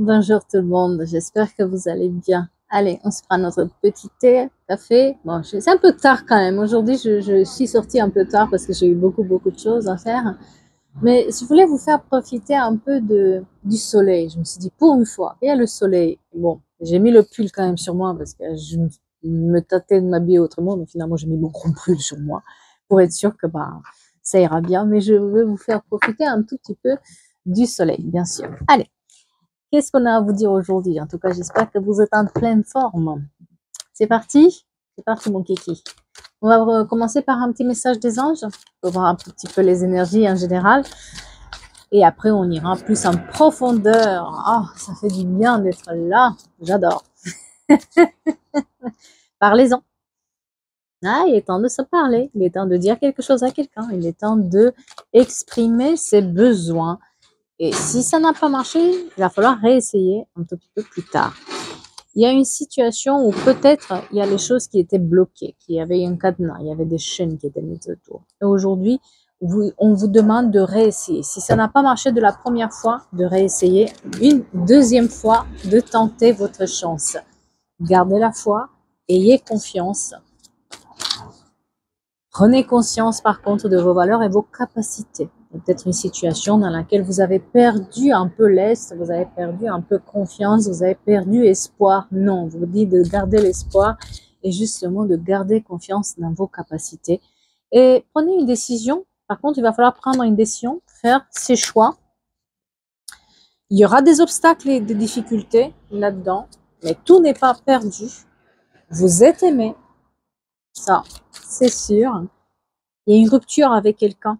Bonjour tout le monde, j'espère que vous allez bien. Allez, on se prend notre petit thé, café. Bon, c'est un peu tard quand même. Aujourd'hui, je suis sortie un peu tard parce que j'ai eu beaucoup de choses à faire. Mais je voulais vous faire profiter un peu du soleil. Je me suis dit, pour une fois, il y a le soleil. Bon, j'ai mis le pull quand même sur moi parce que je me tâtais de m'habiller autrement, mais finalement, j'ai mis mon gros pull sur moi pour être sûr que bah, ça ira bien. Mais je veux vous faire profiter un tout petit peu du soleil, bien sûr. Allez. Qu'est-ce qu'on a à vous dire aujourd'hui? En tout cas, j'espère que vous êtes en pleine forme. C'est parti? C'est parti, mon kiki. On va commencer par un petit message des anges pour voir un petit peu les énergies en général. Et après, on ira plus en profondeur. Ah, oh, ça fait du bien d'être là. J'adore. Parlez-en. Ah, il est temps de se parler. Il est temps de dire quelque chose à quelqu'un. Il est temps de exprimer ses besoins. Et si ça n'a pas marché, il va falloir réessayer un tout petit peu plus tard. Il y a une situation où peut-être il y a les choses qui étaient bloquées, qu'il y avait un cadenas, il y avait des chaînes qui étaient mises autour. Et aujourd'hui, on vous demande de réessayer. Si ça n'a pas marché de la première fois, de réessayer une deuxième fois, de tenter votre chance. Gardez la foi, ayez confiance. Prenez conscience par contre de vos valeurs et vos capacités. Peut-être une situation dans laquelle vous avez perdu un peu l'est, vous avez perdu un peu confiance, vous avez perdu espoir. Non, je vous dis de garder l'espoir et justement de garder confiance dans vos capacités. Et prenez une décision. Par contre, il va falloir prendre une décision, faire ses choix. Il y aura des obstacles et des difficultés là-dedans, mais tout n'est pas perdu. Vous êtes aimé, ça, c'est sûr. Il y a une rupture avec quelqu'un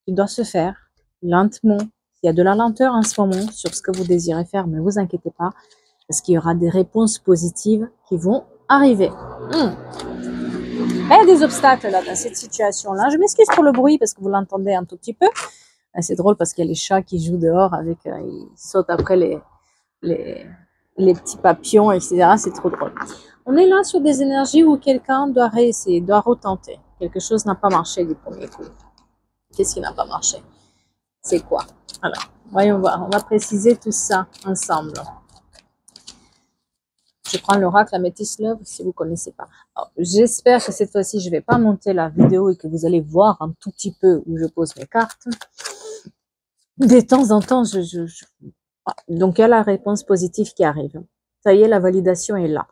qui doit se faire lentement. Il y a de la lenteur en ce moment sur ce que vous désirez faire, mais ne vous inquiétez pas, parce qu'il y aura des réponses positives qui vont arriver. Il y a des obstacles là dans cette situation-là. Je m'excuse pour le bruit parce que vous l'entendez un tout petit peu. C'est drôle parce qu'il y a les chats qui jouent dehors avec, ils sautent après les, les petits papillons, etc. C'est trop drôle. On est là sur des énergies où quelqu'un doit réessayer, doit retenter. Quelque chose n'a pas marché du premier coup. Qu'est-ce qui n'a pas marché? C'est quoi? Alors, voyons voir. On va préciser tout ça ensemble. Je prends l'oracle Amethyst Love si vous ne connaissez pas. J'espère que cette fois-ci, je ne vais pas monter la vidéo et que vous allez voir un tout petit peu où je pose mes cartes. De temps en temps, donc il y a la réponse positive qui arrive. Ça y est, la validation est là.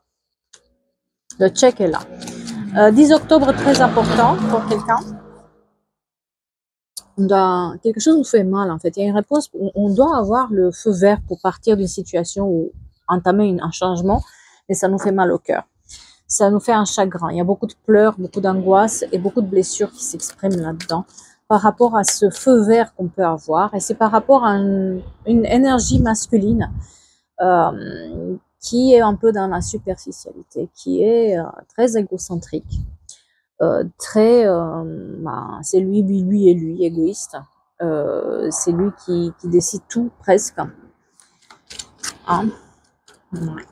Le check est là. 10 octobre, très important pour quelqu'un. Quelque chose nous fait mal en fait. Il y a une réponse, on doit avoir le feu vert pour partir d'une situation ou entamer un changement, mais ça nous fait mal au cœur. Ça nous fait un chagrin. Il y a beaucoup de pleurs, beaucoup d'angoisse et beaucoup de blessures qui s'expriment là-dedans par rapport à ce feu vert qu'on peut avoir. Et c'est par rapport à une énergie masculine qui est un peu dans la superficialité, qui est très égocentrique. C'est lui et lui, égoïste. C'est lui qui décide tout, presque. Hein? Ouais.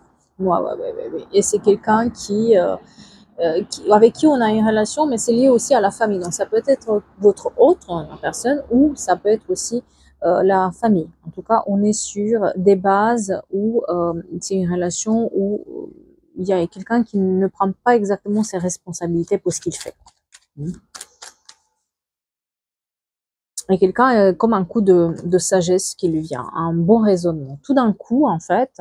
Et c'est quelqu'un avec qui on a une relation, mais c'est lié aussi à la famille. Donc, ça peut être votre autre personne ou ça peut être aussi la famille. En tout cas, on est sur des bases où c'est une relation où il y a quelqu'un qui ne prend pas exactement ses responsabilités pour ce qu'il fait. Et quelqu'un comme un coup de sagesse qui lui vient, un bon raisonnement. Tout d'un coup, en fait,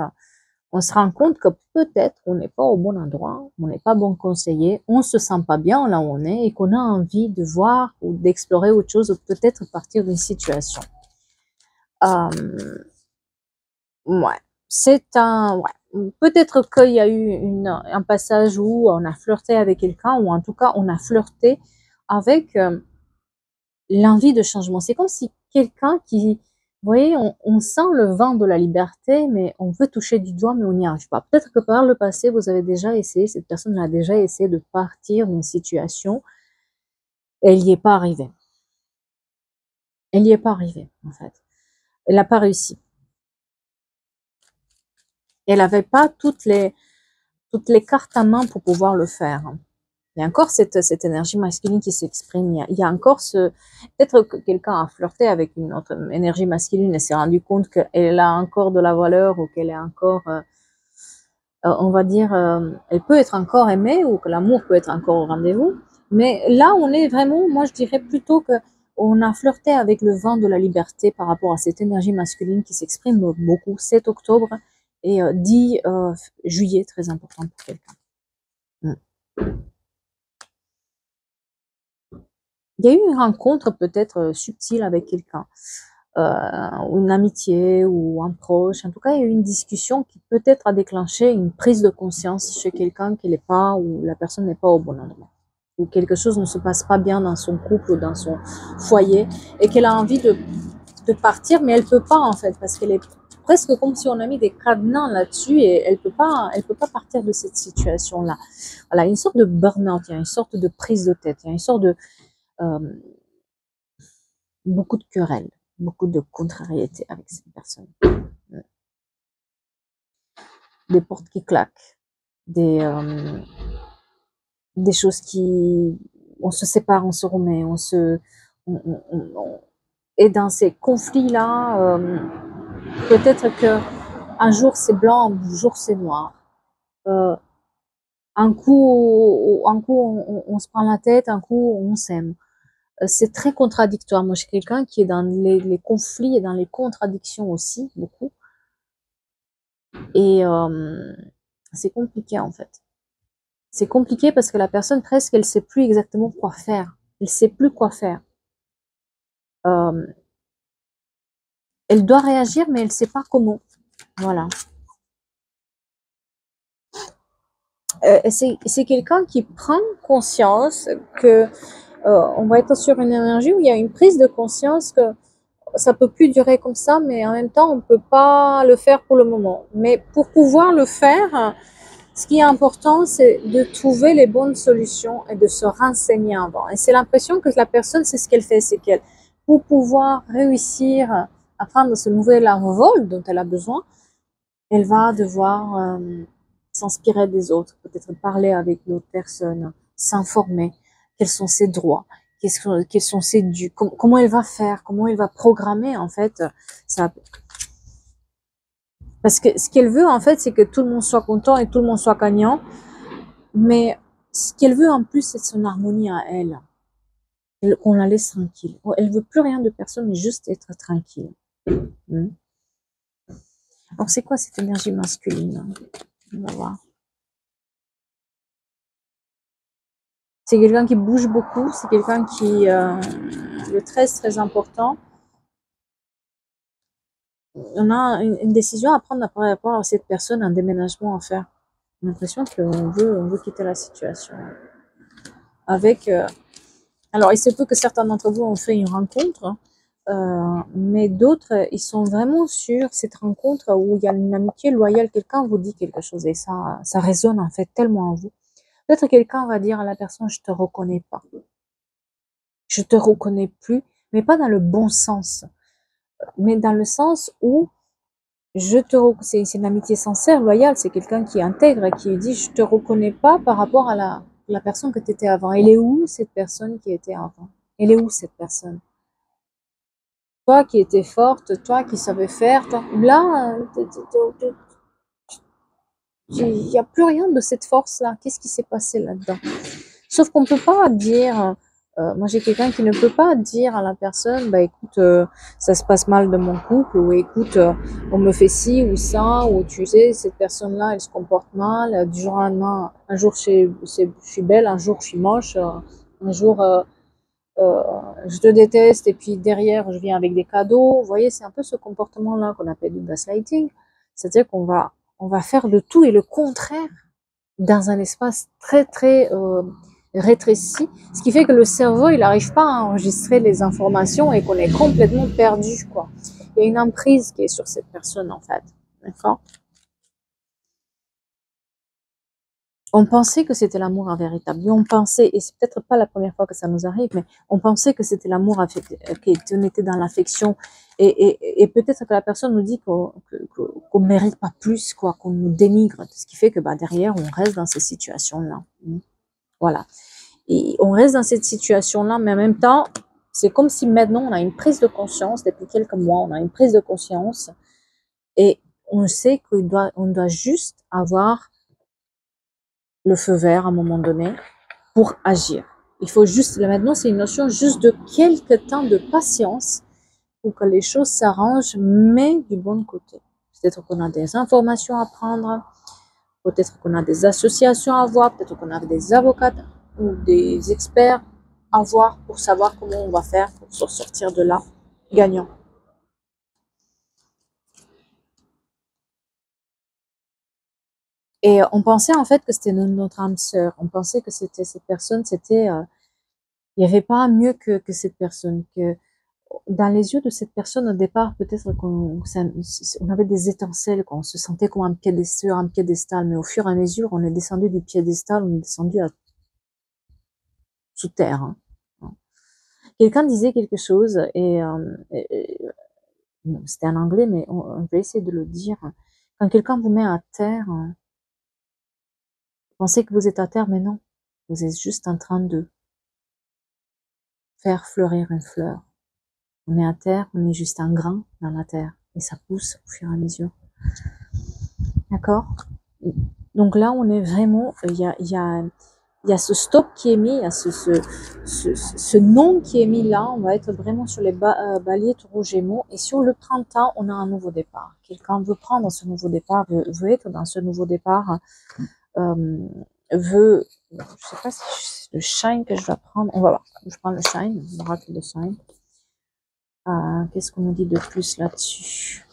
on se rend compte que peut-être on n'est pas au bon endroit, on n'est pas bon conseiller, on se sent pas bien là où on est et qu'on a envie de voir ou d'explorer autre chose ou peut-être partir d'une situation. Ouais, peut-être qu'il y a eu un passage où on a flirté avec quelqu'un ou en tout cas on a flirté avec l'envie de changement. C'est comme si quelqu'un qui, vous voyez, on sent le vent de la liberté, mais on veut toucher du doigt, mais on n'y arrive pas. Peut-être que par le passé, vous avez déjà essayé, cette personne a déjà essayé de partir d'une situation, et elle n'y est pas arrivée. Elle n'y est pas arrivée, en fait. Elle n'a pas réussi. Elle n'avait pas toutes les cartes à main pour pouvoir le faire. Il y a encore cette énergie masculine qui s'exprime. Il y a encore peut-être que quelqu'un a flirté avec une autre énergie masculine et s'est rendu compte qu'elle a encore de la valeur ou qu'elle est encore, on va dire, elle peut être encore aimée ou que l'amour peut être encore au rendez-vous. Mais là, on est vraiment, moi je dirais plutôt que on a flirté avec le vent de la liberté par rapport à cette énergie masculine qui s'exprime beaucoup. 7 octobre et 10 juillet, très important pour quelqu'un. Il y a eu une rencontre peut-être subtile avec quelqu'un, ou une amitié ou un proche. En tout cas, il y a eu une discussion qui peut-être a déclenché une prise de conscience chez quelqu'un qui n'est pas, ou la personne n'est pas au bon endroit, ou quelque chose ne se passe pas bien dans son couple ou dans son foyer, et qu'elle a envie de partir, mais elle peut pas en fait, parce qu'elle est presque comme si on a mis des cadenas là-dessus et elle peut pas partir de cette situation-là. Voilà, une sorte de burn-out, il y a une sorte de prise de tête, il y a une sorte de beaucoup de querelles, beaucoup de contrariétés avec cette personne. Des portes qui claquent, des choses qui, on se sépare, on se remet, et dans ces conflits-là, peut-être que un jour c'est blanc, un jour c'est noir. Un coup on se prend la tête, un coup on s'aime. C'est très contradictoire. Moi, je suis quelqu'un qui est dans les conflits et dans les contradictions aussi, beaucoup. Et c'est compliqué, en fait. C'est compliqué parce que la personne, presque, elle sait plus exactement quoi faire. Elle sait plus quoi faire. Elle doit réagir, mais elle sait pas comment. Voilà. C'est quelqu'un qui prend conscience que on va être sur une énergie où il y a une prise de conscience que ça peut plus durer comme ça, mais en même temps, on peut pas le faire pour le moment. Mais pour pouvoir le faire, ce qui est important, c'est de trouver les bonnes solutions et de se renseigner avant. Et c'est l'impression que la personne, c'est ce qu'elle fait, c'est qu'elle, pour pouvoir réussir à prendre ce nouvel envol dont elle a besoin, elle va devoir s'inspirer des autres, peut-être parler avec d'autres personnes, s'informer, quels sont ses droits, quels sont ses dus, comment elle va faire, comment elle va programmer en fait ça. Parce que ce qu'elle veut en fait, c'est que tout le monde soit content et tout le monde soit gagnant, mais ce qu'elle veut en plus, c'est son harmonie à elle, qu'on la laisse tranquille. Elle veut plus rien de personne, mais juste être tranquille. Alors c'est quoi cette énergie masculine? On va voir. C'est quelqu'un qui bouge beaucoup, c'est quelqu'un qui le très important. On a une décision à prendre par rapport à cette personne, un déménagement à faire. J'ai l'impression qu'on veut quitter la situation. Avec, alors il se peut que certains d'entre vous ont fait une rencontre, mais d'autres, ils sont vraiment sur cette rencontre où il y a une amitié loyale, quelqu'un vous dit quelque chose et ça résonne en fait tellement en vous. Peut-être quelqu'un va dire à la personne, je te reconnais pas. Je te reconnais plus, mais pas dans le bon sens, mais dans le sens où c'est une amitié sincère, loyale, c'est quelqu'un qui intègre, qui dit je te reconnais pas par rapport à la personne que tu étais avant. Elle est où cette personne qui était avant? Elle est où cette personne? Toi qui étais forte, toi qui savais faire, toi, là, il n'y a plus rien de cette force-là. Qu'est-ce qui s'est passé là-dedans? Sauf qu'on peut pas dire, moi j'ai quelqu'un qui ne peut pas dire à la personne, bah écoute, ça se passe mal de mon couple, ou écoute, on me fait ci ou ça, ou tu sais, cette personne-là, elle se comporte mal, du jour au lendemain, un jour je suis belle, un jour je suis moche, un jour je te déteste, et puis derrière je viens avec des cadeaux. Vous voyez, c'est un peu ce comportement-là qu'on appelle du gaslighting. C'est-à-dire qu'on va faire le tout et le contraire dans un espace très rétréci, ce qui fait que le cerveau il n'arrive pas à enregistrer les informations et qu'on est complètement perdu, quoi. Il y a une emprise qui est sur cette personne en fait, d'accord. On pensait que c'était l'amour véritable, on pensait, et c'est peut-être pas la première fois que ça nous arrive, mais on pensait que c'était l'amour, qu'on était dans l'affection, et peut-être que la personne nous dit qu'on mérite pas plus, quoi, qu'on nous dénigre, ce qui fait que bah, derrière on reste dans ces situations-là. Voilà. Et on reste dans cette situation-là, mais en même temps, c'est comme si maintenant on a une prise de conscience, depuis quelques mois, on a une prise de conscience et on sait on doit juste avoir le feu vert à un moment donné pour agir. Il faut juste, là maintenant c'est une notion juste de quelques temps de patience pour que les choses s'arrangent, mais du bon côté. Peut-être qu'on a des informations à prendre, peut-être qu'on a des associations à voir, peut-être qu'on a des avocats ou des experts à voir pour savoir comment on va faire pour se sortir de là gagnant. Et on pensait en fait que c'était notre âme sœur. On pensait que c'était cette personne, il n'y avait pas mieux que cette personne. Que dans les yeux de cette personne au départ, peut-être qu'on avait des étincelles, qu'on se sentait comme un piédestal, mais au fur et à mesure, on est descendu du piédestal, on est descendu sous terre. Hein. Quelqu'un disait quelque chose c'était en anglais, mais on va essayer de le dire. Quand quelqu'un vous met à terre, pensez que vous êtes à terre, mais non. Vous êtes juste en train de faire fleurir une fleur. On est à terre, on est juste un grain dans la terre. Et ça pousse au fur et à mesure. D'accord? Donc là, on est vraiment, il y a ce stop qui est mis, il y a ce non qui est mis là. On va être vraiment sur les balais taureaux gémeaux. Et sur le printemps, on a un nouveau départ. Quelqu'un veut prendre ce nouveau départ, veut être dans ce nouveau départ, je sais pas si c'est le shine que je vais prendre. On va voir. Je prends le shine, l'oracle de shine. Qu'est-ce qu'on nous dit de plus là-dessus?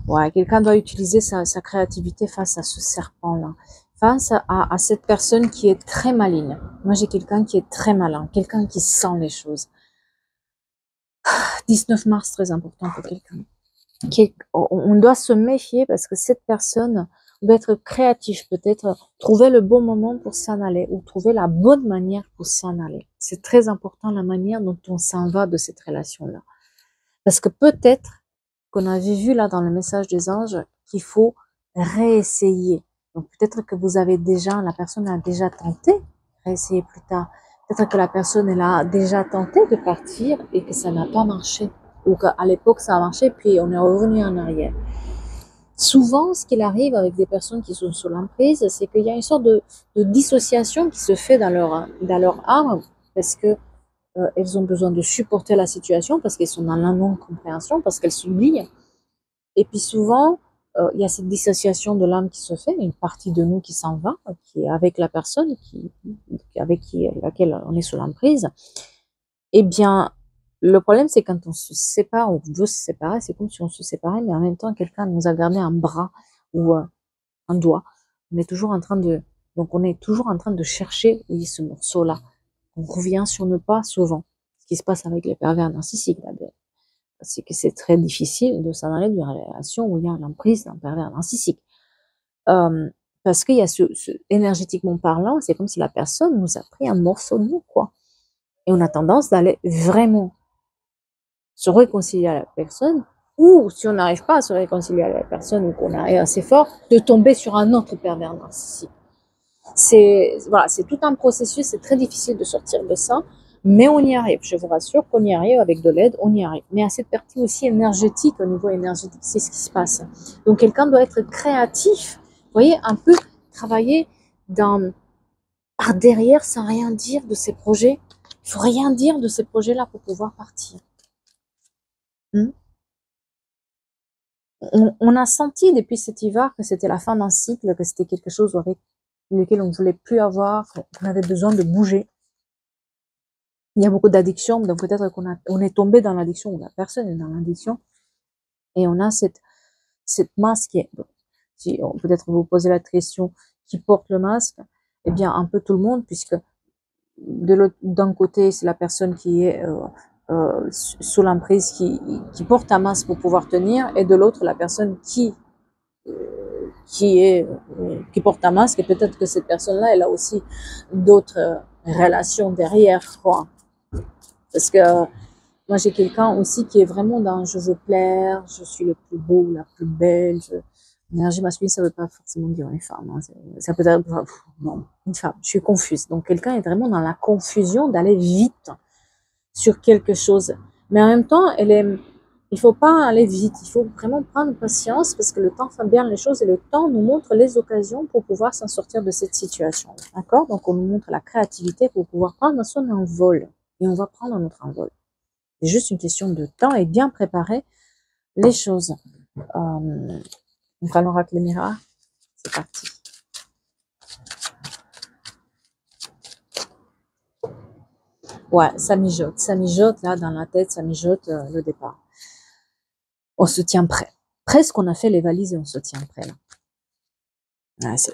Ouais, quelqu'un doit utiliser sa créativité face à ce serpent-là, face à cette personne qui est très maligne. Moi, j'ai quelqu'un qui est très malin, quelqu'un qui sent les choses. 19 mars, très important pour quelqu'un. On doit se méfier parce que cette personne doit être créative, peut-être trouver le bon moment pour s'en aller ou trouver la bonne manière pour s'en aller. C'est très important la manière dont on s'en va de cette relation-là. Parce que peut-être qu'on avait vu là dans le message des anges qu'il faut réessayer. Donc peut-être que la personne a déjà tenté, réessayer plus tard. Peut-être que la personne elle a déjà tenté de partir et que ça n'a pas marché. Ou qu'à l'époque ça a marché puis on est revenu en arrière. Souvent, ce qu'il arrive avec des personnes qui sont sous l'emprise, c'est qu'il y a une sorte de dissociation qui se fait dans leur âme parce que elles ont besoin de supporter la situation parce qu'elles sont dans la non-compréhension, parce qu'elles s'oublient. Et puis souvent, il y a cette dissociation de l'âme qui se fait, une partie de nous qui s'en va, qui est avec la personne avec laquelle on est sous l'emprise. Eh bien, le problème, c'est quand on se sépare, on veut se séparer, c'est comme si on se séparait, mais en même temps, quelqu'un nous a gardé un bras ou un doigt. Donc on est toujours en train de chercher, oui, ce morceau-là. On revient sur nos pas souvent. Ce qui se passe avec les pervers narcissiques, c'est que c'est très difficile de s'en aller d'une relation où il y a l'emprise d'un pervers narcissique. Parce qu'il y a énergétiquement parlant, c'est comme si la personne nous a pris un morceau de nous, quoi. Et on a tendance d'aller vraiment se réconcilier à la personne, ou si on n'arrive pas à se réconcilier à la personne ou qu'on est assez fort, de tomber sur un autre pervers narcissique. C'est tout un processus, c'est très difficile de sortir de ça, mais on y arrive. Je vous rassure qu'on y arrive avec de l'aide, on y arrive. Mais à cette partie aussi énergétique, au niveau énergétique, c'est ce qui se passe. Donc quelqu'un doit être créatif, vous voyez, un peu travailler par derrière sans rien dire de ses projets. Il faut rien dire de ces projets-là pour pouvoir partir. On a senti depuis cet hiver que c'était la fin d'un cycle, que c'était quelque chose avec lequel on ne voulait plus avoir, qu'on avait besoin de bouger. Il y a beaucoup d'addictions, donc peut-être qu'on est tombé dans l'addiction, ou la personne est dans l'addiction, et on a cette masse qui est, si peut-être vous posez la question, qui porte le masque, eh bien un peu tout le monde, puisque d'un côté c'est la personne qui est sous l'emprise, qui porte un masque pour pouvoir tenir, et de l'autre la personne qui porte un masque, et peut-être que cette personne-là, elle a aussi d'autres relations derrière, quoi. Parce que moi, j'ai quelqu'un aussi qui est vraiment dans je veux plaire, je suis le plus beau, la plus belle, L'énergie masculine, ça ne veut pas forcément dire une femme. Hein. Ça peut être, non, une femme. Je suis confuse. Donc, quelqu'un est vraiment dans la confusion d'aller vite sur quelque chose. Mais en même temps, il ne faut pas aller vite. Il faut vraiment prendre patience parce que le temps fait bien les choses et le temps nous montre les occasions pour pouvoir s'en sortir de cette situation. D'accord? Donc, on nous montre la créativité pour pouvoir prendre son envol. Et on va prendre notre envol. C'est juste une question de temps et bien préparer les choses. Donc, à l'oracle miroir, c'est parti. Ouais, ça mijote là dans la tête, ça mijote le départ. On se tient prêt. Presque on a fait les valises et on se tient prêt là. Ouais, c'est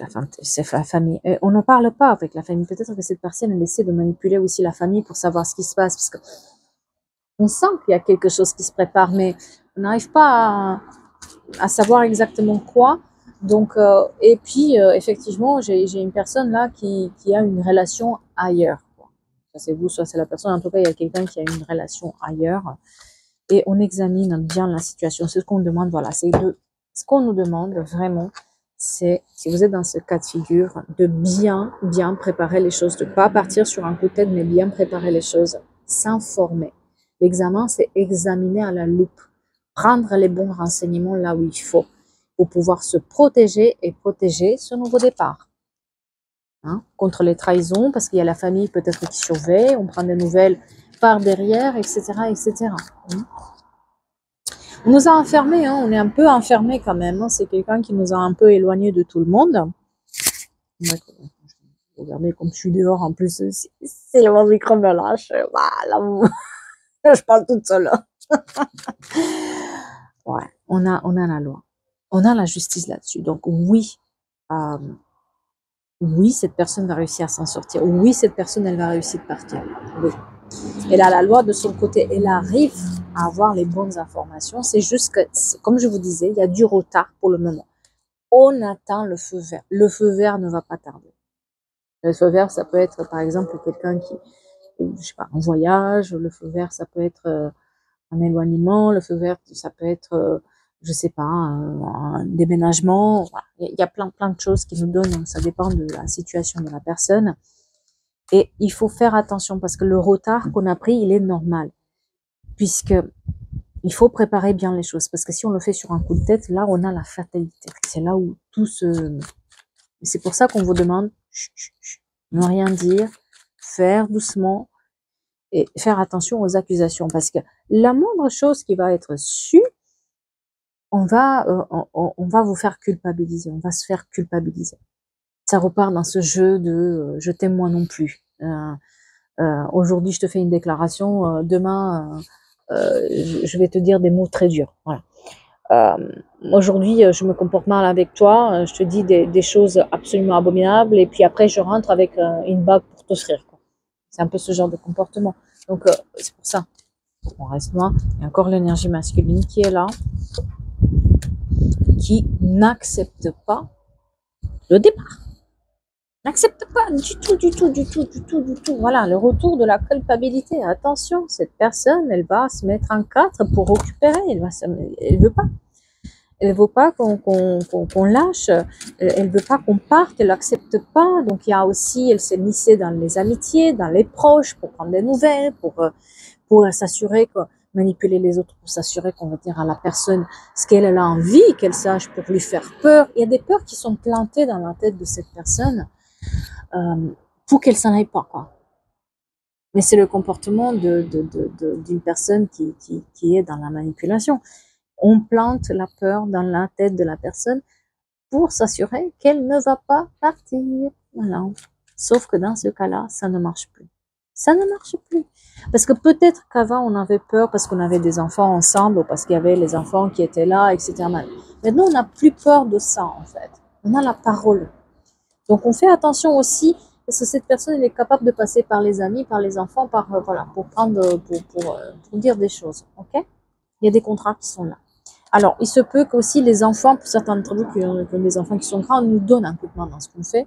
la famille. Et on n'en parle pas avec la famille. Peut-être que cette personne essaie de manipuler aussi la famille pour savoir ce qui se passe, parce que on sent qu'il y a quelque chose qui se prépare, mais on n'arrive pas à savoir exactement quoi. Donc, et puis effectivement, j'ai une personne là qui a une relation ailleurs. Soit c'est vous, soit c'est la personne. En tout cas, il y a quelqu'un qui a une relation ailleurs. Et on examine bien la situation. C'est ce qu'on demande, voilà. C'est ce qu'on nous demande vraiment, c'est, si vous êtes dans ce cas de figure, de bien préparer les choses, de ne pas partir sur un coup de tête, mais bien préparer les choses, s'informer. L'examen, c'est examiner à la loupe, prendre les bons renseignements là où il faut, pour pouvoir se protéger et protéger ce nouveau départ. Hein, contre les trahisons, parce qu'il y a la famille peut-être qui surveille, on prend des nouvelles par derrière, etc., etc. On nous a enfermés, hein, on est un peu enfermés quand même. Hein, c'est quelqu'un qui nous a un peu éloignés de tout le monde. Regardez comme je suis dehors en plus. C'est le micro me lâche. Voilà, je parle toute seule. Ouais, on a la loi. On a la justice là-dessus. Donc oui, oui, cette personne va réussir à s'en sortir. Oui, cette personne, elle va réussir de partir. Oui. Elle a la loi de son côté. Elle arrive à avoir les bonnes informations. C'est juste que, comme je vous disais, il y a du retard pour le moment. On attend le feu vert. Le feu vert ne va pas tarder. Le feu vert, ça peut être, par exemple, quelqu'un qui, je sais pas, en voyage. Le feu vert, ça peut être un éloignement. Le feu vert, ça peut être, je sais pas, un déménagement. Voilà. Il y a plein de choses qui nous donnent. Ça dépend de la situation de la personne. Et il faut faire attention parce que le retard qu'on a pris, il est normal. Puisque il faut préparer bien les choses. Parce que si on le fait sur un coup de tête, là, on a la fatalité. C'est là où tout se... C'est pour ça qu'on vous demande ne rien dire, faire doucement et faire attention aux accusations. Parce que la moindre chose qui va être sue, on va vous faire culpabiliser. On va se faire culpabiliser. Ça repart dans ce jeu de je t'aime moi non plus. Aujourd'hui, je te fais une déclaration. Demain, je vais te dire des mots très durs. Voilà. Aujourd'hui, je me comporte mal avec toi. Je te dis des choses absolument abominables. Et puis après, je rentre avec une bague pour t'offrir. C'est un peu ce genre de comportement. Donc, c'est pour ça. On reste loin. Il y a encore l'énergie masculine qui est là, qui n'accepte pas le départ. N'accepte pas du tout. Voilà, le retour de la culpabilité. Attention, cette personne, elle va se mettre en quatre pour récupérer. Elle veut pas. Elle veut pas qu'on lâche. Elle veut pas qu'on parte. Elle n'accepte pas. Donc il y a aussi, elle s'est missée dans les amitiés, dans les proches, pour prendre des nouvelles, pour s'assurer que manipuler les autres, pour s'assurer qu'on va dire à la personne ce qu'elle a envie, qu'elle sache pour lui faire peur. Il y a des peurs qui sont plantées dans la tête de cette personne. Pour qu'elle s'en aille pas, quoi. Mais c'est le comportement d'une personne qui est dans la manipulation. On plante la peur dans la tête de la personne pour s'assurer qu'elle ne va pas partir. Voilà. Sauf que dans ce cas-là, ça ne marche plus. Ça ne marche plus. Parce que peut-être qu'avant, on avait peur parce qu'on avait des enfants ensemble ou parce qu'il y avait les enfants qui étaient là, etc. Maintenant, on n'a plus peur de ça, en fait. On a la parole. Donc, on fait attention aussi parce que cette personne, elle est capable de passer par les amis, par les enfants, voilà, pour dire des choses. Ok? Il y a des contrats qui sont là. Alors, il se peut qu'aussi les enfants, pour certains d'entre vous qui ont des enfants qui sont grands, nous donnent un coup de main dans ce qu'on fait.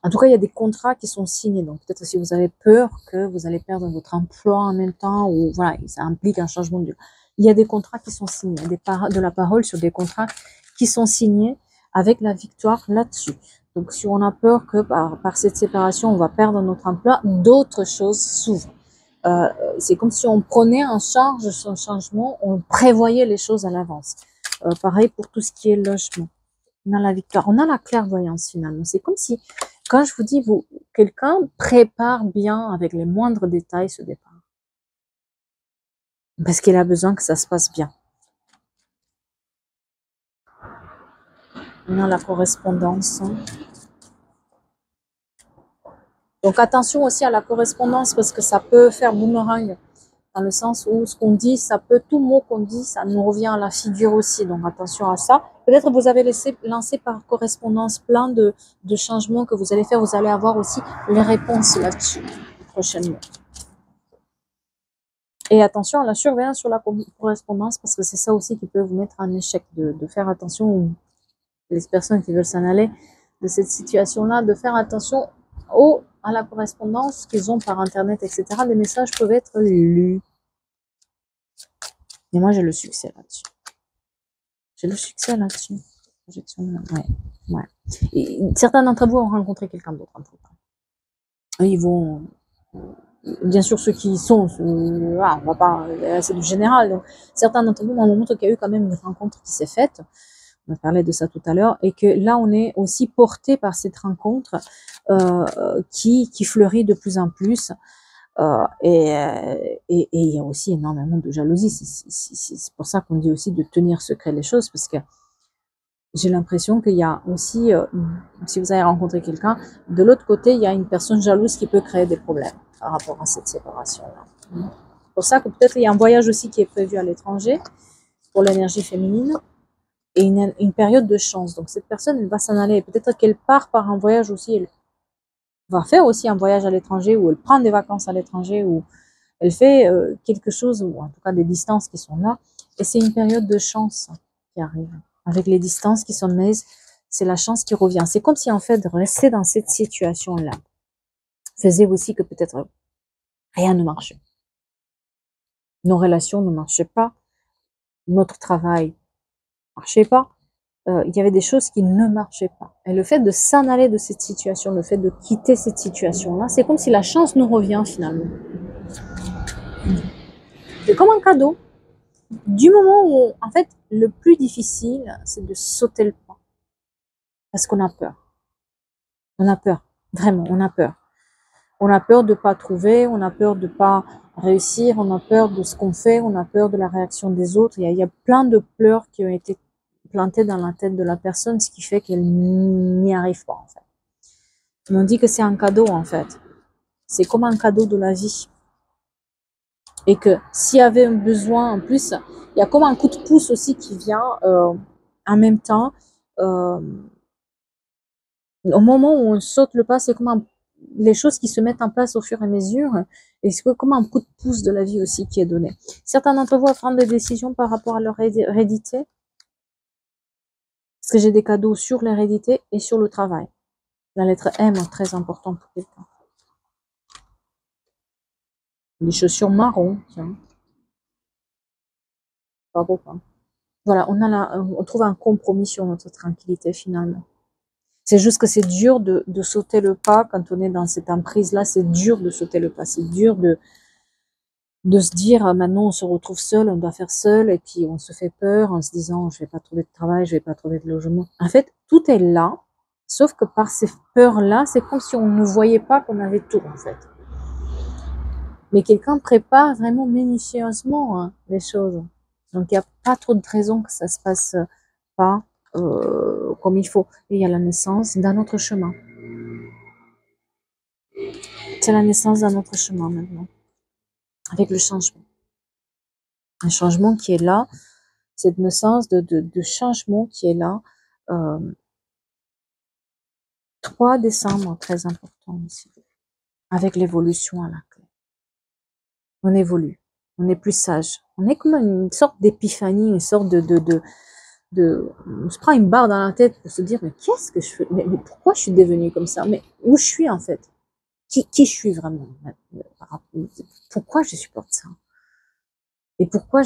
En tout cas, il y a des contrats qui sont signés. Donc, peut-être si vous avez peur que vous allez perdre votre emploi en même temps, ou voilà, ça implique un changement de... Il y a des contrats qui sont signés, de la parole sur des contrats qui sont signés avec la victoire là-dessus. Donc, si on a peur que par cette séparation, on va perdre notre emploi, d'autres choses s'ouvrent. C'est comme si on prenait en charge son changement, on prévoyait les choses à l'avance. Pareil pour tout ce qui est logement. On a la victoire, on a la clairvoyance finalement. C'est comme si, quand je vous dis, quelqu'un prépare bien avec les moindres détails ce départ. Parce qu'il a besoin que ça se passe bien. On a la correspondance. Donc attention aussi à la correspondance parce que ça peut faire boomerang. Dans le sens où ce qu'on dit, tout mot qu'on dit, ça nous revient à la figure aussi. Donc attention à ça. Peut-être vous avez lancé par correspondance plein de changements que vous allez faire. Vous allez avoir aussi les réponses là-dessus prochainement. Et attention à la surveillance sur la correspondance parce que c'est ça aussi qui peut vous mettre en échec. De faire attention, les personnes qui veulent s'en aller de cette situation-là, de faire attention à la correspondance qu'ils ont par internet, etc. Les messages peuvent être lus. Et moi, j'ai le succès là-dessus. J'ai le succès là-dessus. Ouais. Et certains d'entre vous ont rencontré quelqu'un d'autre. Ils vont... Bien sûr, ceux qui sont... on va pas... C'est du général. Donc, certains d'entre vous m'ont montré qu'il y a eu quand même une rencontre qui s'est faite. On a parlé de ça tout à l'heure. Et que là, on est aussi porté par cette rencontre qui fleurit de plus en plus. Et il y a aussi énormément de jalousie. C'est pour ça qu'on dit aussi de tenir secret les choses, parce que j'ai l'impression qu'il y a aussi, si vous avez rencontré quelqu'un, de l'autre côté, il y a une personne jalouse qui peut créer des problèmes par rapport à cette séparation-là. C'est pour ça que peut-être il y a un voyage aussi qui est prévu à l'étranger pour l'énergie féminine et une période de chance. Donc cette personne, elle va s'en aller. Peut-être qu'elle part par un voyage aussi. Elle va faire aussi un voyage à l'étranger, ou elle prend des vacances à l'étranger, ou elle fait quelque chose, ou en tout cas des distances qui sont là. Et c'est une période de chance qui arrive. Avec les distances qui sont mises, c'est la chance qui revient. C'est comme si en fait de rester dans cette situation-là faisait aussi que peut-être rien ne marchait. Nos relations ne marchaient pas, notre travail ne marchait pas. Il y avait des choses qui ne marchaient pas. Et le fait de s'en aller de cette situation, le fait de quitter cette situation-là, c'est comme si la chance nous revient finalement. C'est comme un cadeau. Du moment où, en fait, le plus difficile, c'est de sauter le pas. Parce qu'on a peur. On a peur. Vraiment, on a peur. On a peur de ne pas trouver, on a peur de ne pas réussir, on a peur de ce qu'on fait, on a peur de la réaction des autres. Il y a plein de peurs qui ont été plantées dans la tête de la personne, ce qui fait qu'elle n'y arrive pas, en fait. On dit que c'est un cadeau, en fait. C'est comme un cadeau de la vie. Et que s'il y avait un besoin, en plus, il y a comme un coup de pouce aussi qui vient en même temps. Au moment où on saute le pas, c'est comme les choses qui se mettent en place au fur et à mesure. Et c'est comme un coup de pouce de la vie aussi qui est donné. Certains d'entre vous vont prendre des décisions par rapport à leur hérédité. Parce que j'ai des cadeaux sur l'hérédité et sur le travail. La lettre M est très importante pour quelqu'un. Les chaussures marron, tiens. Pas beau, quoi. Voilà, on trouve un compromis sur notre tranquillité finalement. C'est juste que c'est dur de sauter le pas quand on est dans cette emprise-là. C'est dur de sauter le pas. C'est dur de se dire maintenant on se retrouve seul, on doit faire seul, et puis on se fait peur en se disant je vais pas trouver de travail, je vais pas trouver de logement. En fait, tout est là, sauf que par ces peurs-là, c'est comme si on ne voyait pas qu'on avait tout en fait. Mais quelqu'un prépare vraiment minutieusement les choses. Donc il n'y a pas trop de raisons que ça se passe pas comme il faut. Et il y a la naissance d'un autre chemin. C'est la naissance d'un autre chemin maintenant. Avec le changement. Un changement qui est là. Cette naissance de changement qui est là. 3 décembre, très important aussi. Avec l'évolution à la clé. On évolue. On est plus sage. On est comme une sorte d'épiphanie, une sorte on se prend une barre dans la tête pour se dire mais qu'est-ce que je fais, mais pourquoi je suis devenue comme ça, mais où je suis en fait, qui je suis vraiment, pourquoi je supporte ça, Et pourquoi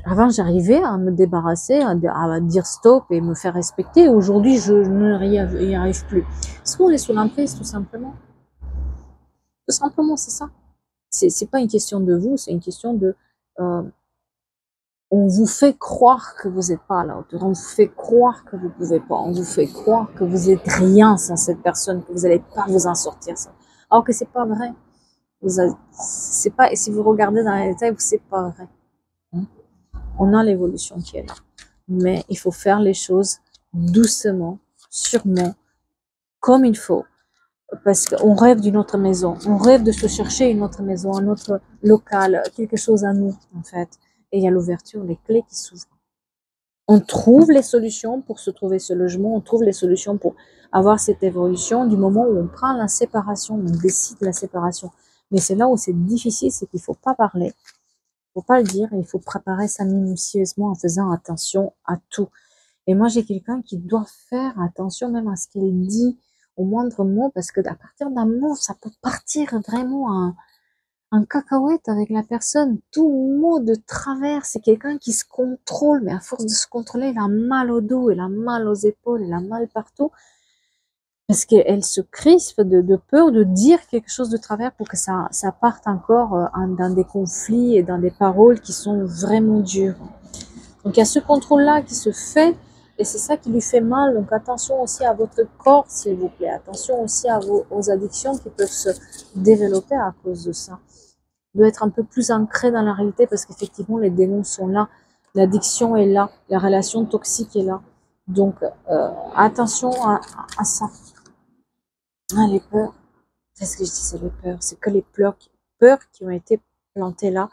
avant j'arrivais à me débarrasser, à dire stop et me faire respecter. Aujourd'hui, je n'y arrive plus. Parce qu'on est sous l'emprise, tout simplement. Tout simplement, c'est ça. C'est pas une question de vous, c'est une question de... euh, on vous fait croire que vous n'êtes pas à la hauteur, on vous fait croire que vous pouvez pas, on vous fait croire que vous êtes rien sans cette personne, que vous n'allez pas vous en sortir. Ça. Alors que c'est pas vrai. C'est pas, et si vous regardez dans les détails, c'est pas vrai. On a l'évolution qui est là. Mais il faut faire les choses doucement, sûrement, comme il faut. Parce qu'on rêve d'une autre maison. On rêve de se chercher une autre maison, un autre local, quelque chose à nous, en fait. Et il y a l'ouverture, les clés qui s'ouvrent. On trouve les solutions pour se trouver ce logement, on trouve les solutions pour avoir cette évolution du moment où on prend la séparation, on décide la séparation. Mais c'est là où c'est difficile, c'est qu'il ne faut pas parler, il ne faut pas le dire, il faut préparer ça minutieusement en faisant attention à tout. Et moi, j'ai quelqu'un qui doit faire attention même à ce qu'elle dit, au moindre mot, parce que à partir d'un mot, ça peut partir vraiment en cacahuète avec la personne. Tout mot de travers, c'est quelqu'un qui se contrôle, mais à force de se contrôler, il a mal au dos, il a mal aux épaules, il a mal partout, parce qu'elle se crispe de peur de dire quelque chose de travers pour que ça parte encore dans des conflits et dans des paroles qui sont vraiment dures. Donc il y a ce contrôle-là qui se fait, et c'est ça qui lui fait mal. Donc attention aussi à votre corps, s'il vous plaît. Attention aussi à aux addictions qui peuvent se développer à cause de ça. Doit être un peu plus ancré dans la réalité parce qu'effectivement les démons sont là, l'addiction est là, la relation toxique est là. Donc attention à ça. Ah, les peurs, c'est ce que je dis, c'est les peurs, c'est que les peurs qui ont été plantées là,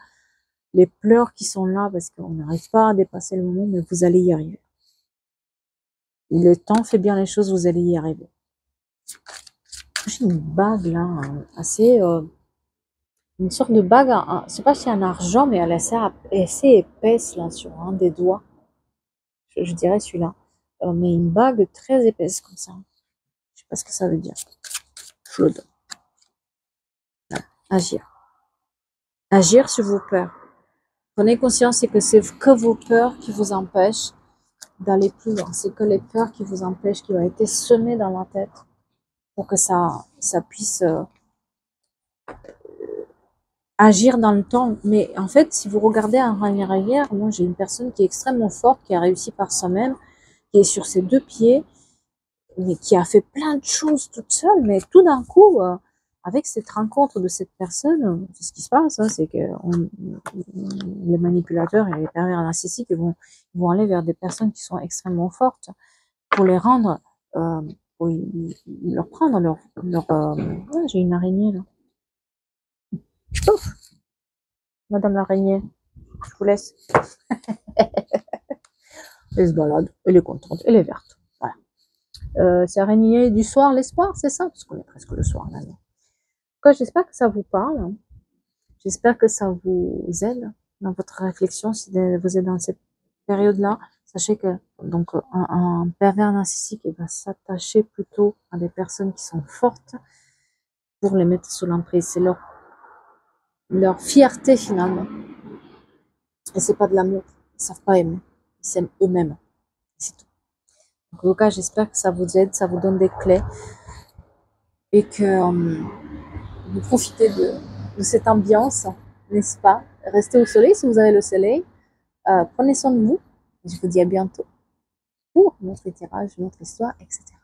les pleurs qui sont là parce qu'on n'arrive pas à dépasser le moment, mais vous allez y arriver. Le temps fait bien les choses, vous allez y arriver. J'ai une bague là, assez une sorte de bague, je sais pas si c'est en argent, mais elle est assez épaisse là sur un des doigts. Je dirais celui-là. Mais une bague très épaisse comme ça. Je sais pas ce que ça veut dire. Je le donne. Agir. Agir sur vos peurs. Prenez conscience que c'est que vos peurs qui vous empêchent d'aller plus loin. C'est que les peurs qui vous empêchent, qui ont été semées dans la tête pour que ça puisse agir dans le temps. Mais en fait, si vous regardez en arrière, moi j'ai une personne qui est extrêmement forte, qui a réussi par soi-même, qui est sur ses deux pieds, mais qui a fait plein de choses toute seule, mais tout d'un coup, avec cette rencontre de cette personne, c'est ce qui se passe, hein, c'est que les manipulateurs et les pervers narcissiques vont aller vers des personnes qui sont extrêmement fortes pour les rendre, pour leur prendre ouais, j'ai une araignée là. Ouf, Madame l'araignée, je vous laisse. Elle se balade, elle est contente, elle est verte. Voilà. C'est araignée du soir, l'espoir, c'est ça? Parce qu'on est presque le soir maintenant. En tout cas, j'espère que ça vous parle. J'espère que ça vous aide dans votre réflexion si vous êtes dans cette période-là. Sachez que donc un pervers narcissique va s'attacher plutôt à des personnes qui sont fortes pour les mettre sous l'emprise. C'est leur fierté finalement. Et c'est pas de l'amour. Ils savent pas aimer. Ils s'aiment eux-mêmes. C'est tout. Donc, en tout cas, j'espère que ça vous aide, ça vous donne des clés et que vous profitez de cette ambiance, n'est-ce pas? Restez au soleil si vous avez le soleil. Prenez soin de vous. Je vous dis à bientôt pour notre tirage, notre histoire, etc.